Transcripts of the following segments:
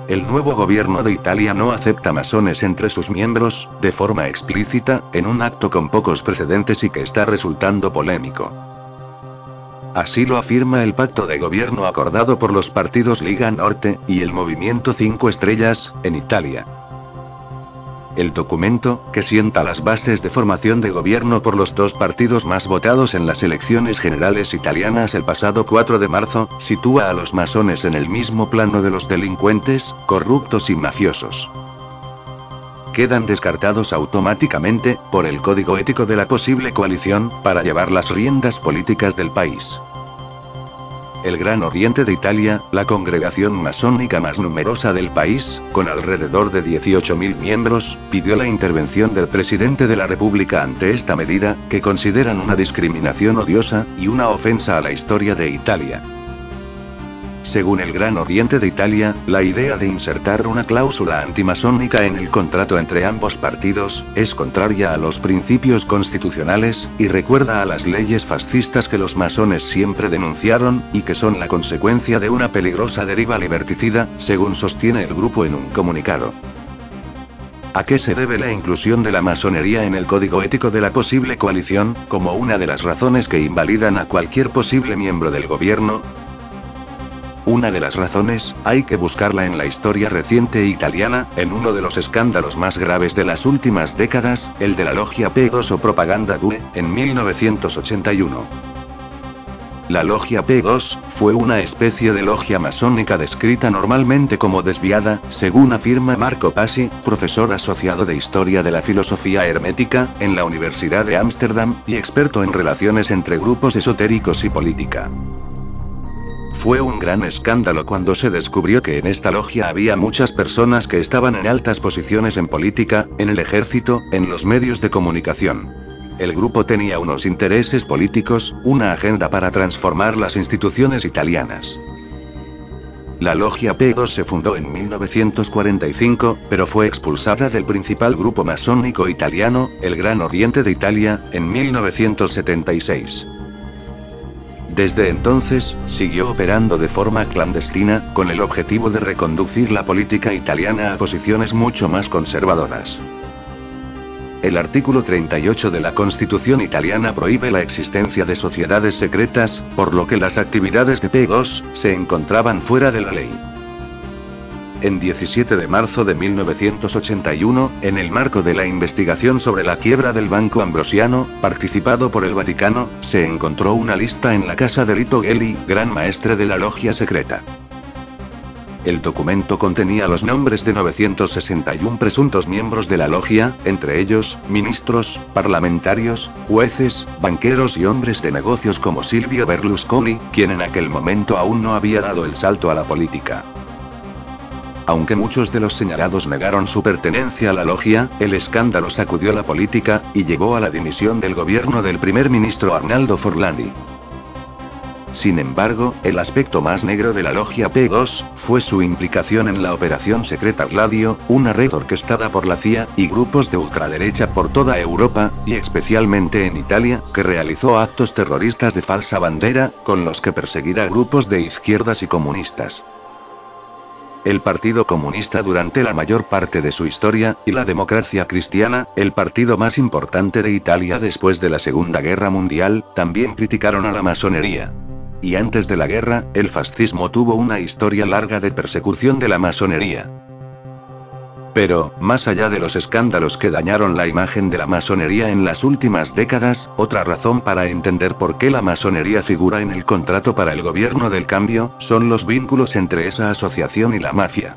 El nuevo gobierno de Italia no acepta masones entre sus miembros, de forma explícita, en un acto con pocos precedentes y que está resultando polémico. Así lo afirma el pacto de gobierno acordado por los partidos Liga Norte y el Movimiento 5 Estrellas, en Italia. El documento, que sienta las bases de formación de gobierno por los dos partidos más votados en las elecciones generales italianas el pasado 4 de marzo, sitúa a los masones en el mismo plano de los delincuentes, corruptos y mafiosos. Quedan descartados automáticamente, por el código ético de la posible coalición, para llevar las riendas políticas del país. El Gran Oriente de Italia, la congregación masónica más numerosa del país, con alrededor de 18.000 miembros, pidió la intervención del presidente de la República ante esta medida, que consideran una discriminación odiosa, y una ofensa a la historia de Italia. Según el Gran Oriente de Italia, la idea de insertar una cláusula antimasónica en el contrato entre ambos partidos, es contraria a los principios constitucionales, y recuerda a las leyes fascistas que los masones siempre denunciaron, y que son la consecuencia de una peligrosa deriva liberticida, según sostiene el grupo en un comunicado. ¿A qué se debe la inclusión de la masonería en el código ético de la posible coalición, como una de las razones que invalidan a cualquier posible miembro del gobierno? Una de las razones, hay que buscarla en la historia reciente italiana, en uno de los escándalos más graves de las últimas décadas, el de la Logia P2 o Propaganda Due, en 1981. La Logia P2, fue una especie de logia masónica descrita normalmente como desviada, según afirma Marco Pasi, profesor asociado de Historia de la Filosofía Hermética, en la Universidad de Ámsterdam, y experto en relaciones entre grupos esotéricos y política. Fue un gran escándalo cuando se descubrió que en esta logia había muchas personas que estaban en altas posiciones en política, en el ejército, en los medios de comunicación. El grupo tenía unos intereses políticos, una agenda para transformar las instituciones italianas. La Logia P2 se fundó en 1945, pero fue expulsada del principal grupo masónico italiano, el Gran Oriente de Italia, en 1976. Desde entonces, siguió operando de forma clandestina, con el objetivo de reconducir la política italiana a posiciones mucho más conservadoras. El artículo 38 de la Constitución italiana prohíbe la existencia de sociedades secretas, por lo que las actividades de P2 se encontraban fuera de la ley. En 17 de marzo de 1981, en el marco de la investigación sobre la quiebra del Banco Ambrosiano, participado por el Vaticano, se encontró una lista en la casa de Lito Gelli, gran maestre de la logia secreta. El documento contenía los nombres de 961 presuntos miembros de la logia, entre ellos, ministros, parlamentarios, jueces, banqueros y hombres de negocios como Silvio Berlusconi, quien en aquel momento aún no había dado el salto a la política. Aunque muchos de los señalados negaron su pertenencia a la logia, el escándalo sacudió la política, y llevó a la dimisión del gobierno del primer ministro Arnaldo Forlani. Sin embargo, el aspecto más negro de la Logia P2, fue su implicación en la operación secreta Gladio, una red orquestada por la CIA, y grupos de ultraderecha por toda Europa, y especialmente en Italia, que realizó actos terroristas de falsa bandera, con los que perseguir a grupos de izquierdas y comunistas. El Partido Comunista durante la mayor parte de su historia, y la Democracia Cristiana, el partido más importante de Italia después de la Segunda Guerra Mundial, también criticaron a la masonería. Y antes de la guerra, el fascismo tuvo una historia larga de persecución de la masonería. Pero, más allá de los escándalos que dañaron la imagen de la masonería en las últimas décadas, otra razón para entender por qué la masonería figura en el contrato para el gobierno del cambio, son los vínculos entre esa asociación y la mafia.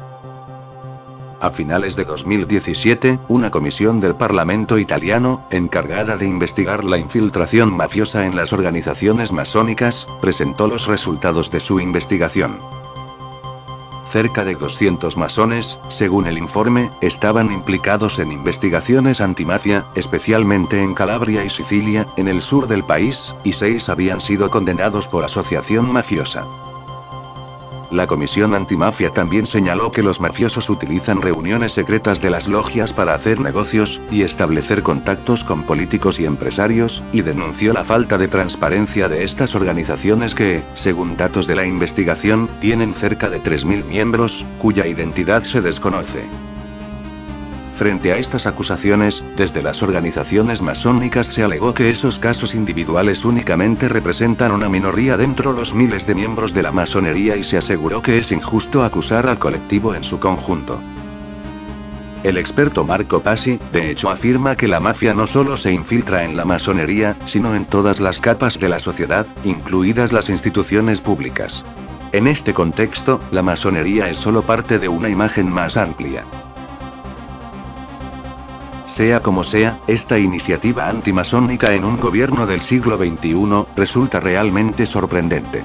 A finales de 2017, una comisión del Parlamento italiano, encargada de investigar la infiltración mafiosa en las organizaciones masónicas, presentó los resultados de su investigación. Cerca de 200 masones, según el informe, estaban implicados en investigaciones antimafia, especialmente en Calabria y Sicilia, en el sur del país, y 6 habían sido condenados por asociación mafiosa. La Comisión Antimafia también señaló que los mafiosos utilizan reuniones secretas de las logias para hacer negocios, y establecer contactos con políticos y empresarios, y denunció la falta de transparencia de estas organizaciones que, según datos de la investigación, tienen cerca de 3.000 miembros, cuya identidad se desconoce. Frente a estas acusaciones, desde las organizaciones masónicas se alegó que esos casos individuales únicamente representan una minoría dentro de los miles de miembros de la masonería y se aseguró que es injusto acusar al colectivo en su conjunto. El experto Marco Pasi, de hecho, afirma que la mafia no solo se infiltra en la masonería, sino en todas las capas de la sociedad, incluidas las instituciones públicas. En este contexto, la masonería es solo parte de una imagen más amplia. Sea como sea, esta iniciativa antimasónica en un gobierno del siglo XXI, resulta realmente sorprendente.